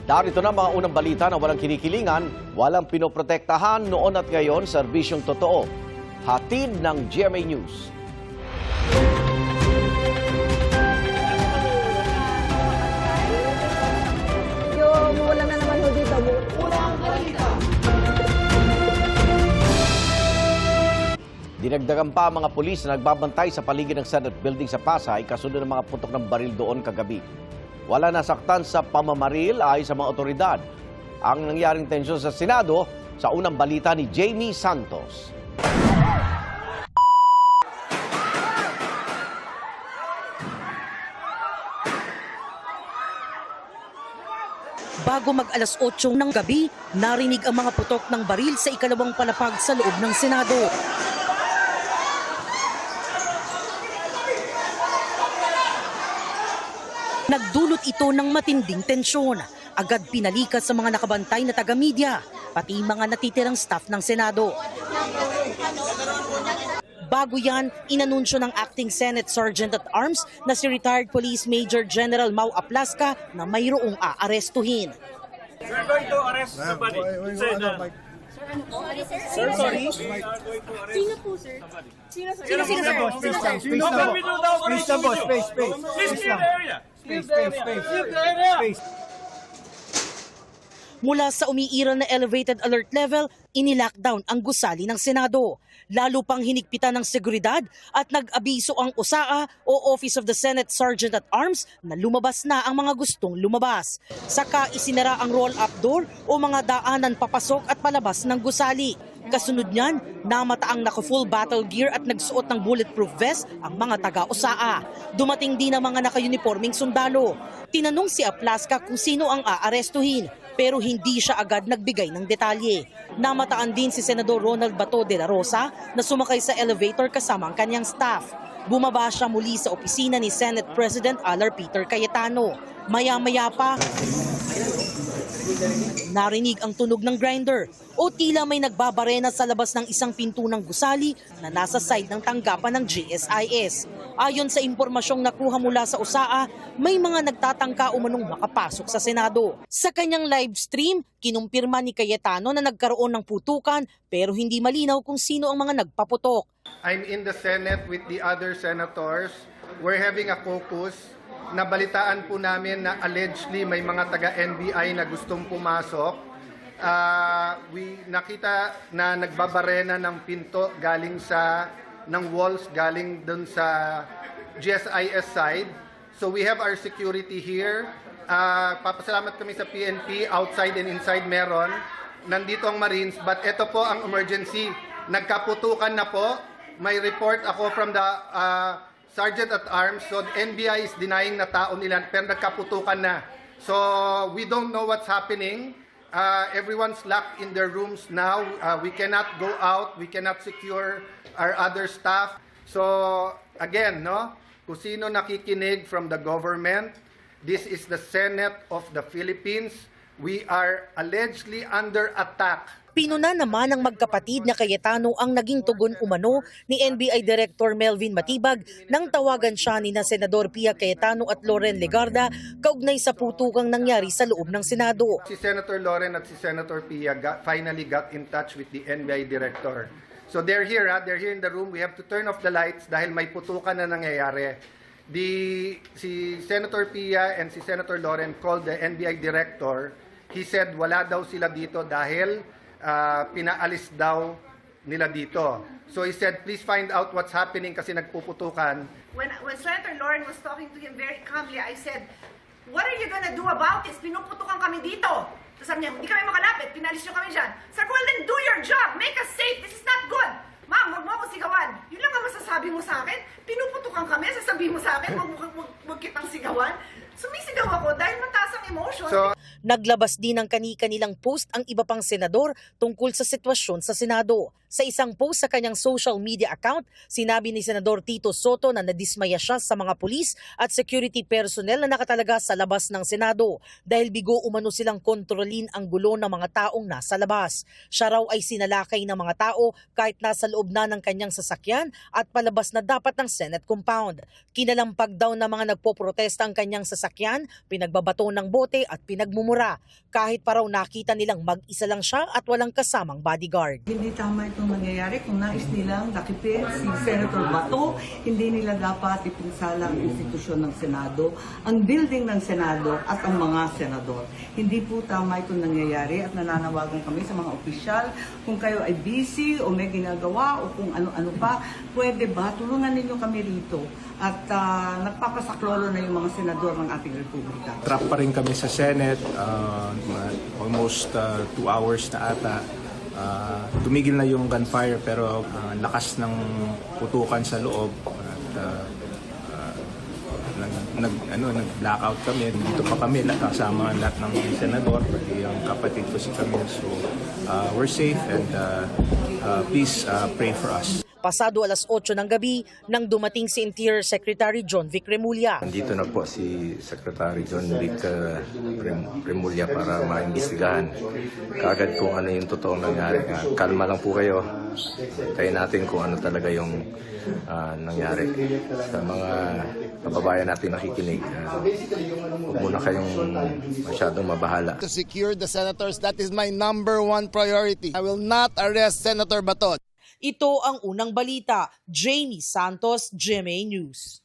Narito na mga unang balita na walang kinikilingan, walang pinoprotektahan noon at ngayon, serbisyong totoo. Hatid ng GMA News. Yung wala na naman ho dito. Unang balita. Dinagdagan pa ang mga pulis na nagbabantay sa paligid ng Senate Building sa Pasay kasunod ng mga putok ng baril doon kagabi. Wala nasaktan sa pamamaril ay sa mga otoridad. Ang nangyaring tensyon sa Senado sa unang balita ni Jamie Santos. Bago mag-alas 8 ng gabi, narinig ang mga putok ng baril sa ikalawang palapag sa loob ng Senado. Nagdulot ito ng matinding tensyon. Agad pinalikas sa mga nakabantay na taga-media, pati mga natitirang staff ng Senado. Bago yan, inanunsyo ng Acting Senate Sergeant at Arms na si retired Police Major General Mau Aplasca na mayroong aarestuhin. We're going to arrest somebody. Sir, sorry. Sino po, sir? Sino, sir? Sino, sir? Please, boss. Space. Please clear the area. Space. Mula sa umiiral na elevated alert level, inilockdown ang gusali ng Senado. Lalo pang hinigpitan ng seguridad at nag-abiso ang USAA o Office of the Senate Sergeant at Arms na lumabas na ang mga gustong lumabas. Saka isinara ang roll-up door o mga daanan papasok at palabas ng gusali. Kasunod niyan, namataang naka-full battle gear at nagsuot ng bulletproof vest ang mga taga-USAA. Dumating din ang mga naka-uniforming sundalo. Tinanong si Aplasca kung sino ang aarestuhin, pero hindi siya agad nagbigay ng detalye. Namataan din si Senador Ronald Bato de la Rosa na sumakay sa elevator kasama ang kanyang staff. Bumaba siya muli sa opisina ni Senate President Alar Peter Cayetano. Maya-maya pa, narinig ang tunog ng grinder o tila may nagbabarena sa labas ng isang pinto ng gusali na nasa side ng tanggapan ng GSIS. Ayon sa impormasyong nakuha mula sa USAA, may mga nagtatangka umanong makapasok sa Senado. Sa kanyang live stream, kinumpirma ni Cayetano na nagkaroon ng putukan pero hindi malinaw kung sino ang mga nagpaputok. I'm in the Senate with the other senators. We're having a caucus. Nabalitaan po namin na allegedly may mga taga-NBI na gustong pumasok. We nakita na nagbabarena ng pinto galing ng walls galing dun sa GSIS side. So we have our security here. Papasalamat kami sa PNP, outside and inside meron. Nandito ang Marines, but ito po ang emergency. Nagkaputukan na po. May report ako from the Sergeant at Arms, so the NBI is denying na tao nila, pero nagkaputukan na. So we don't know what's happening. Everyone's locked in their rooms now. We cannot go out. We cannot secure our other staff. So again, no, kung sino nakikinig from the government, this is the Senate of the Philippines. We are allegedly under attack. Pinuna naman ng magkapatid na Cayetano ang naging tugon umano ni NBI Director Melvin Matibag nang tawagan siya ni na Senador Pia Cayetano at Loren Legarda kaugnay sa putukang nangyari sa loob ng Senado. Si Senator Loren at si Senator Pia finally got in touch with the NBI Director. So they're here in the room. We have to turn off the lights dahil may putukan na nangyayari. Si Senator Pia and si Senator Loren called the NBI Director. He said wala daw sila dito dahil pinaalis daw nila dito. So he said, please find out what's happening kasi nagpuputukan. When Senator Loren was talking to him very calmly, I said, what are you gonna do about this? Pinuputukan kami dito. Tapos sabi niya, hindi kami makalapit, pinalis niyo kami dyan. Sabi ko, well then do your job, make us safe, this is not good. Ma'am, huwag mo ako sigawan. Yun lang ang masasabi mo sa akin. Pinuputukan kami, sasabihin mo sa akin, huwag kitang sigawan. Sumisigaw ako dahil mataas ang emotion. So, Naglabas din ng kani-kanilang post ang iba pang senador tungkol sa sitwasyon sa Senado. Sa isang post sa kanyang social media account, sinabi ni Senador Tito Soto na nadismaya siya sa mga pulis at security personnel na nakatalaga sa labas ng Senado dahil bigo umano silang kontrolin ang gulo ng mga taong nasa labas. Siya raw ay sinalakay ng mga tao kahit nasa loob na ng kanyang sasakyan at palabas na dapat ng Senate compound. Kinalampag daw ng mga nagpoprotesta ang kanyang sasakyan, pinagbabato ng bote at pinagmumura. Kahit pa raw nakita nilang mag-isa lang siya at walang kasamang bodyguard. Hindi tama itong nangyayari kung nais nilang nakipin si Senator Bato, hindi nila dapat ipinsala ang institusyon ng Senado, ang building ng Senado at ang mga senador. Hindi po tama itong nangyayari at nananawagan kami sa mga opisyal kung kayo ay busy o may ginagawa o kung ano-ano pa, pwede ba tulungan ninyo kami rito at nagpapasaklolo na yung mga senador ng ating republika. Trap pa rin kami sa Senate, almost 2 hours na ata. Tumigil na yung gunfire pero lakas ng putukan sa loob at nag-blackout kami. Dito pa kami kasama lahat ng senador, pati yung kapatid ko si Camille. So we're safe and please pray for us. Pasado alas 8 ng gabi nang dumating si Interior Secretary John Vic Remulla. Nandito na po si Secretary John Vic Remulla para maimbestigahan kaagad kung ano yung totoong nangyari. Kalma lang po kayo. Tayo natin kung ano talaga yung nangyari. Sa mga kababayan natin nakikinig, huwag muna kayong masyadong mabahala. To secure the senators, that is my #1 priority. I will not arrest Senator Bato. Ito ang unang balita. Jamie Santos, GMA News.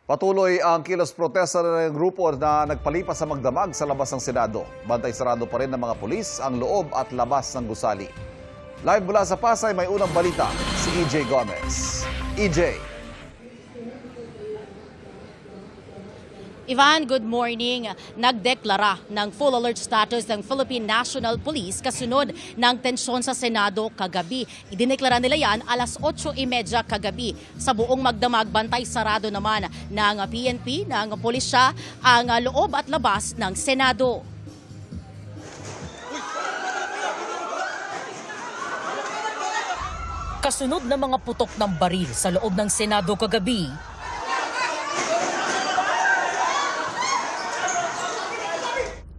Patuloy ang kilos protesta ng grupo na nagpalipas sa magdamag sa labas ng Senado. Bantay sarado pa rin ng mga pulis ang loob at labas ng gusali. Live mula sa Pasay, may unang balita si EJ Gomez. EJ. Ivan, good morning. Nagdeklara ng full alert status ng Philippine National Police kasunod ng tensyon sa Senado kagabi. Idineklara nila yan alas 8:30 kagabi. Sa buong magdamag, bantay sarado naman ng PNP, ng pulisya, ang loob at labas ng Senado. Kasunod ng mga putok ng baril sa loob ng Senado kagabi,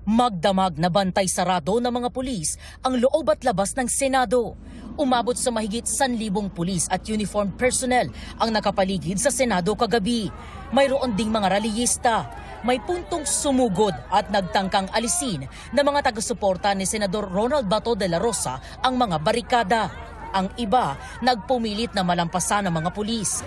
magdamag na bantay sarado ng mga pulis ang loob at labas ng Senado. Umabot sa mahigit 1,000 pulis at uniformed personnel ang nakapaligid sa Senado kagabi. Mayroon ding mga rallyista. May puntong sumugod at nagtangkang alisin ng mga taga-suporta ni Senador Ronald Bato de la Rosa ang mga barikada. Ang iba, nagpumilit na malampasan ng mga pulis.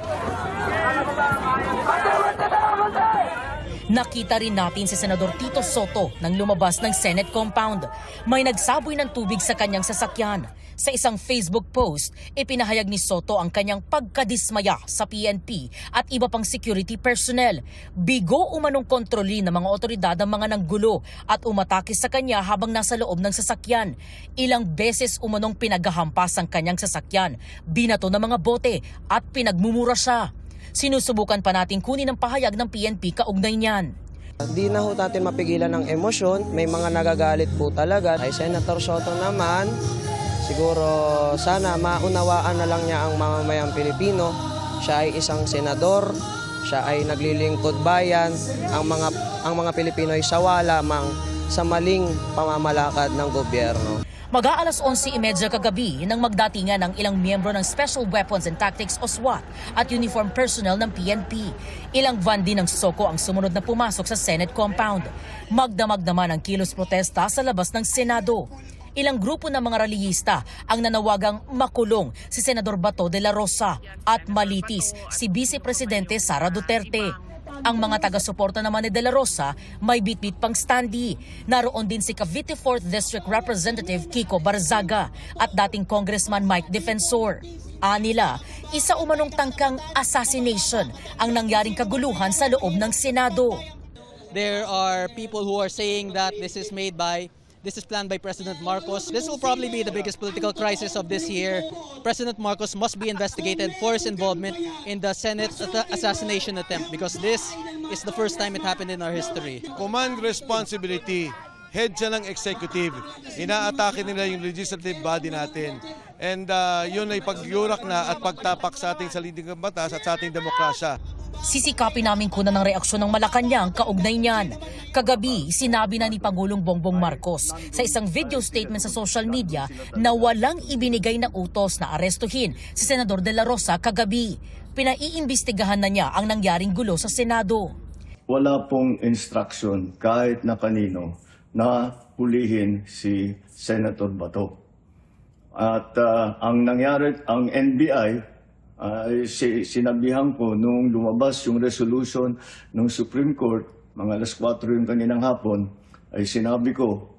Nakita rin natin si Senador Tito Soto nang lumabas ng Senate compound. May nagsaboy ng tubig sa kanyang sasakyan. Sa isang Facebook post, ipinahayag ni Soto ang kanyang pagkadismaya sa PNP at iba pang security personnel. Bigo umanong kontrolin ng mga otoridad ang mga nanggulo at umatake sa kanya habang nasa loob ng sasakyan. Ilang beses umanong pinaghahampas ang kanyang sasakyan, binato ng mga bote at pinagmumura siya. Sinusubukan pa natin kunin ang pahayag ng PNP kaugnay niyan. Di na ho natin mapigilan ng emosyon. May mga nagagalit po talaga. Ay Senator Soto naman, siguro sana maunawaan na lang niya ang mamamayang Pilipino. Siya ay isang senador, siya ay naglilingkod bayan. Ang mga Pilipino ay sawa lamang sa maling pamamalakad ng gobyerno. Mag-aalas 11:30 kagabi nang magdatingan ng ilang miyembro ng Special Weapons and Tactics o SWAT at uniform personnel ng PNP. Ilang van din ng SOCO ang sumunod na pumasok sa Senate compound. Magdamag naman ang kilos protesta sa labas ng Senado. Ilang grupo ng mga rallyista ang nanawagang makulong si Senador Bato de la Rosa at malitis si Vice Presidente Sara Duterte. Ang mga taga-suporta naman ni De La Rosa may bitbit pang standee. Naroon din si Cavite 4th District Representative Kiko Barzaga at dating Congressman Mike Defensor. Anila, isa umanong tangkang assassination ang nangyaring kaguluhan sa loob ng Senado. There are people who are saying that this is planned by President Marcos. This will probably be the biggest political crisis of this year. President Marcos must be investigated for his involvement in the Senate assassination attempt because this is the first time it happened in our history. Command responsibility. Head siya ng executive. Inaatake nila yung legislative body natin. And yun ay pagyurak na at pagtapak sa ating salinding batas at sa ating demokrasya. Sisikapin namin kunan ng reaksyon ng Malacanang kaugnay niyan. Kagabi, sinabi na ni Pangulong Bongbong Marcos sa isang video statement sa social media na walang ibinigay na utos na arestuhin si Senador De La Rosa kagabi. Pinaiimbestigahan na niya ang nangyaring gulo sa Senado. Wala pong instruction kahit na kanino na hulihin si Senator Bato. At ang nangyari, ang NBI, sinabihan ko nung lumabas yung resolution ng Supreme Court, mga alas 4 yung kaninang hapon, ay sinabi ko,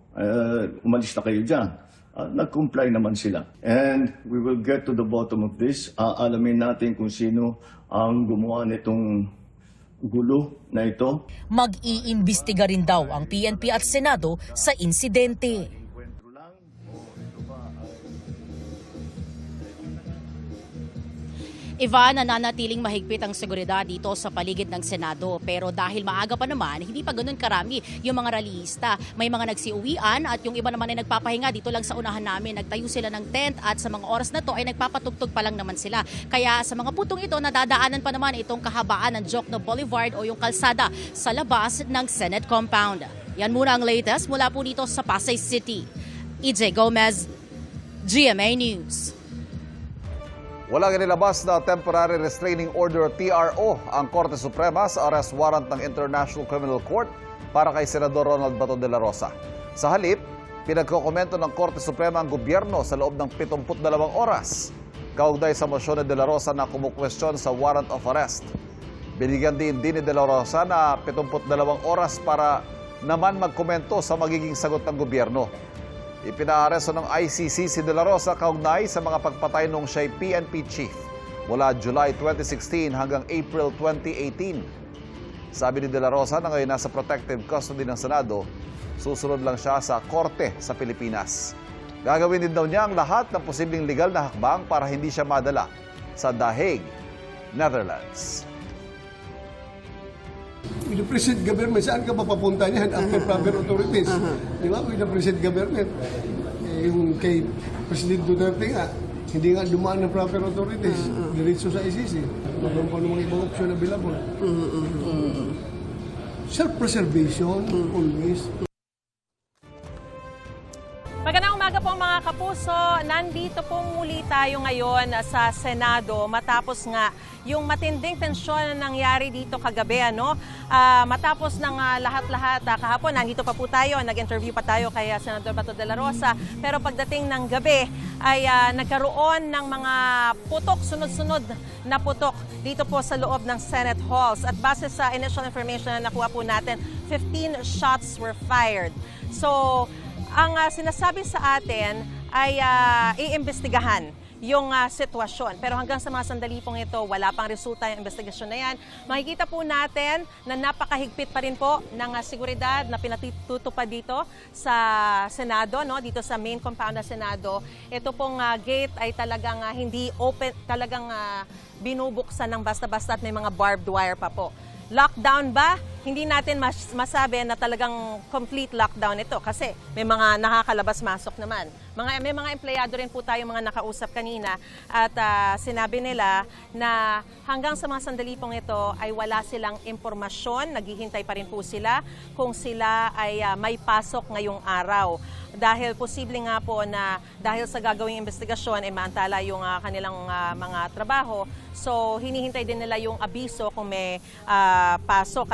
umalis na kayo dyan. Nag-comply naman sila. And we will get to the bottom of this. Alamin natin kung sino ang gumawa nitong gulo na ito. Mag-iimbestiga rin daw ang PNP at Senado sa insidente. Ivan, nananatiling mahigpit ang seguridad dito sa paligid ng Senado. Pero dahil maaga pa naman, hindi pa ganun karami yung mga rallyista. May mga nagsiuwian at yung iba naman ay nagpapahinga dito lang sa unahan namin. Nagtayo sila ng tent at sa mga oras na to ay nagpapatugtog pa lang naman sila. Kaya sa mga putong ito, nadadaanan pa naman itong kahabaan ng Jokno Boulevard o yung kalsada sa labas ng Senate compound. Yan muna ang latest mula po dito sa Pasay City. EJ Gomez, GMA News. Walang inilabas na Temporary Restraining Order TRO ang Korte Suprema sa arrest warrant ng International Criminal Court para kay Senador Ronald Bato de la Rosa. Sa halip, pinagkokomento ng Korte Suprema ang gobyerno sa loob ng 72 oras. Kaugnay sa mosyon ni de la Rosa na kumukwestiyon sa warrant of arrest. Binigyan din ni de la Rosa na 72 oras para naman magkomento sa magiging sagot ng gobyerno. Ipinaaresto ng ICC si De La Rosa kaugnay sa mga pagpatay nung siya'y PNP chief mula July 2016 hanggang April 2018. Sabi ni De La Rosa na ngayon nasa protective custody ng Senado, susunod lang siya sa korte sa Pilipinas. Gagawin din daw niya ang lahat ng posibleng legal na hakbang para hindi siya madala sa The Hague, Netherlands. With the present government, saan ka mapapunta niyan after proper authorities? Di ba? With the present government. Yung kay President Duterte nga, hindi nga dumaan ng proper authorities. Diretso sa ICC. Magkaroon pa ng mga ibang option available. Self-preservation, always. Magandang umaga po mga kapuso. Nandito pong muli tayo ngayon sa Senado matapos nga yung matinding tensyon na nangyari dito kagabi. Matapos ng lahat-lahat kahapon, nandito pa po tayo, nag-interview pa tayo kay Senador Bato de la Rosa. Pero pagdating ng gabi ay nagkaroon ng mga putok, sunod-sunod na putok dito po sa loob ng Senate halls. At base sa initial information na nakuha po natin, 15 shots were fired. So, ang sinasabi sa atin ay iimbestigahan yung sitwasyon. Pero hanggang sa mga sandali pong ito, wala pang resulta yung investigasyon na yan. Makikita po natin na napakahigpit pa rin po ng seguridad na pinatutupad dito sa Senado, dito sa main compound ng Senado. Ito pong gate ay talagang hindi open, talagang binubuksan ng basta-basta at may mga barbed wire pa po. Lockdown ba? Hindi natin masabi na talagang complete lockdown ito kasi may mga nakakalabas-masok naman. May mga empleyado rin po tayo mga nakausap kanina at sinabi nila na hanggang sa mga sandali pong ito ay wala silang impormasyon. Naghihintay pa rin po sila kung sila ay may pasok ngayong araw. Dahil posible nga po na dahil sa gagawing investigasyon ay maantala yung kanilang mga trabaho. So hinihintay din nila yung abiso kung may pasok.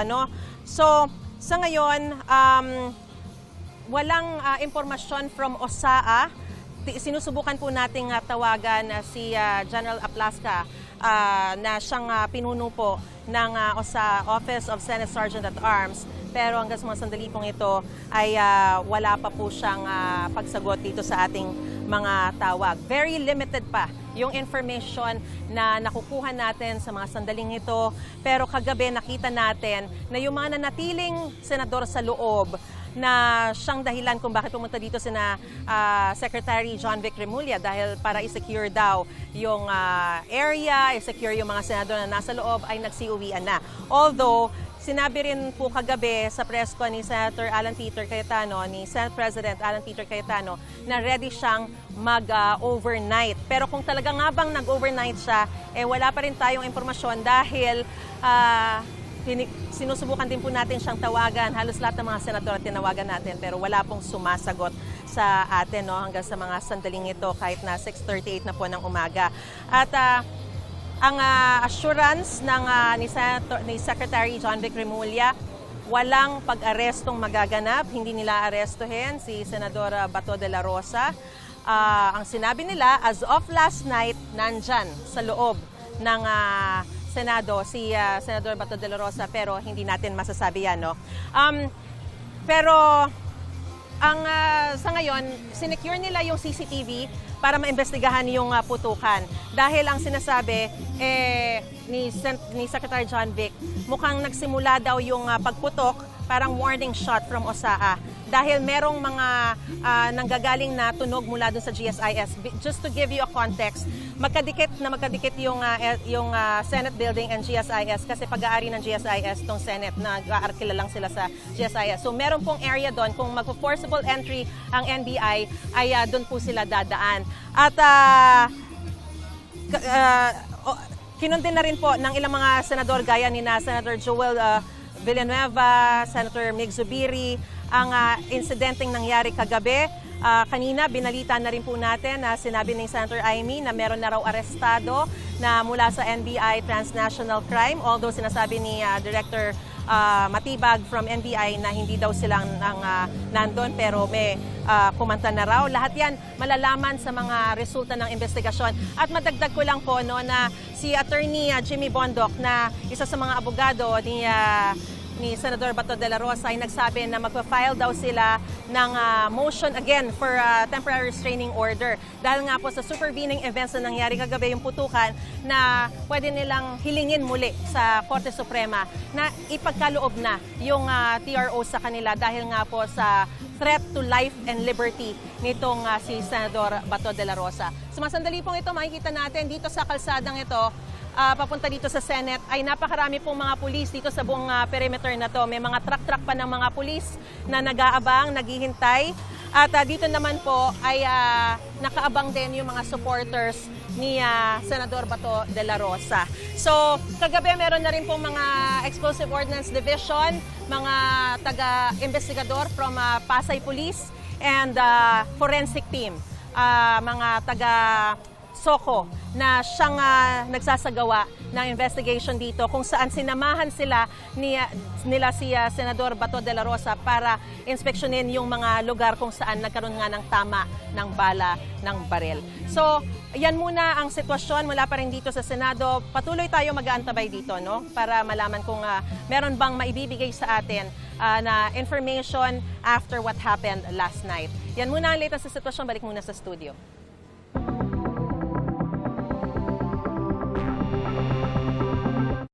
So sa ngayon, walang impormasyon from OSAA. Sinusubukan po nating tawagan si General Aplasca na siyang pinuno po ng Office of Senate Sergeant at Arms. Pero hanggang sa mga sandali pong ito ay wala pa po siyang pagsagot dito sa ating mga tawag. Very limited pa yung information na nakukuha natin sa mga sandaling ito. Pero kagabi nakita natin na yung mga nanatiling senador sa loob na siyang dahilan kung bakit pumunta dito sina Secretary John Vic Remulla dahil para i-secure daw yung area, i-secure yung mga senador na nasa loob ay nagsiuwian na. Although sinabi rin po kagabi sa press ko ni Senator Alan Peter Cayetano, ni Senate President Alan Peter Cayetano, na ready siyang mag-overnight. Pero kung talaga nga bang nag-overnight siya, wala pa rin tayong impormasyon dahil sinusubukan din po natin siyang tawagan. Halos lahat ng mga senador tinawagan natin pero wala pong sumasagot sa atin hanggang sa mga sandaling ito kahit na 6:38 na po ng umaga. At ang assurance ng ni Secretary John Vic Remulla, walang pag-arestong magaganap, hindi nila arestuhin si Senador Bato de la Rosa. Ang sinabi nila, as of last night, nandyan sa loob ng Senado si Senador Bato de la Rosa, pero hindi natin masasabi yan. No? Pero sa ngayon, sinecure nila yung CCTV para maimbestigahan yung putukan. Dahil ang sinasabi ni Secretary John Vic, mukhang nagsimula daw yung pagputok, parang warning shot from OSAA. Dahil merong mga nanggagaling na tunog mula dun sa GSIS. Just to give you a context, magkadikit yung Senate building and GSIS kasi pag-aari ng GSIS tong Senate, nag-aarkila lang sila sa GSIS. So meron pong area doon, kung mag-forcible entry ang NBI, ay doon po sila dadaan. At kinundin na rin po ng ilang mga senador gaya ni Senator Joel Villanueva, Senator Mig Zubiri, ang insidenteng nangyari kagabi. Kanina, binalita na rin po natin na sinabi ni Senator Amy na meron na raw arestado na mula sa NBI Transnational Crime. Although sinasabi ni Director Matibag from NBI na hindi daw silang nandun, pero may kumanta na raw. Lahat yan malalaman sa mga resulta ng investigasyon. At madagdag ko lang po na si Attorney Jimmy Bondoc, na isa sa mga abogado ni Senador Bato de la Rosa, ay nagsabi na magpa-file daw sila ng motion again for temporary restraining order. Dahil nga po sa supervening events na nangyari kagabi, yung putukan, na pwede nilang hilingin muli sa Korte Suprema na ipagkaloob na yung TRO sa kanila dahil nga po sa threat to life and liberty nitong si Senador Bato de la Rosa. Sumasandali pong ito, makikita natin dito sa kalsadang ito, papunta dito sa Senate, ay napakarami pong mga pulis dito sa buong perimeter na to. May mga truck-truck pa ng mga pulis na nag-aabang, naghihintay. At dito naman po ay nakaabang din yung mga supporters ni Senador Bato de la Rosa. So, kagabi meron na rin pong mga Explosive Ordnance Division, mga taga-investigador from Pasay Police and forensic team, mga taga-SOCO na siyang nagsasagawa ng investigation dito kung saan sinamahan nila si Senador Bato de la Rosa para inspeksyonin yung mga lugar kung saan nagkaroon nga ng tama ng bala ng baril. So, yan muna ang sitwasyon mula pa rin dito sa Senado. Patuloy tayo mag-aantabay dito, no? Para malaman kung meron bang maibibigay sa atin na information after what happened last night. Yan muna ang latest sa sitwasyon. Balik muna sa studio.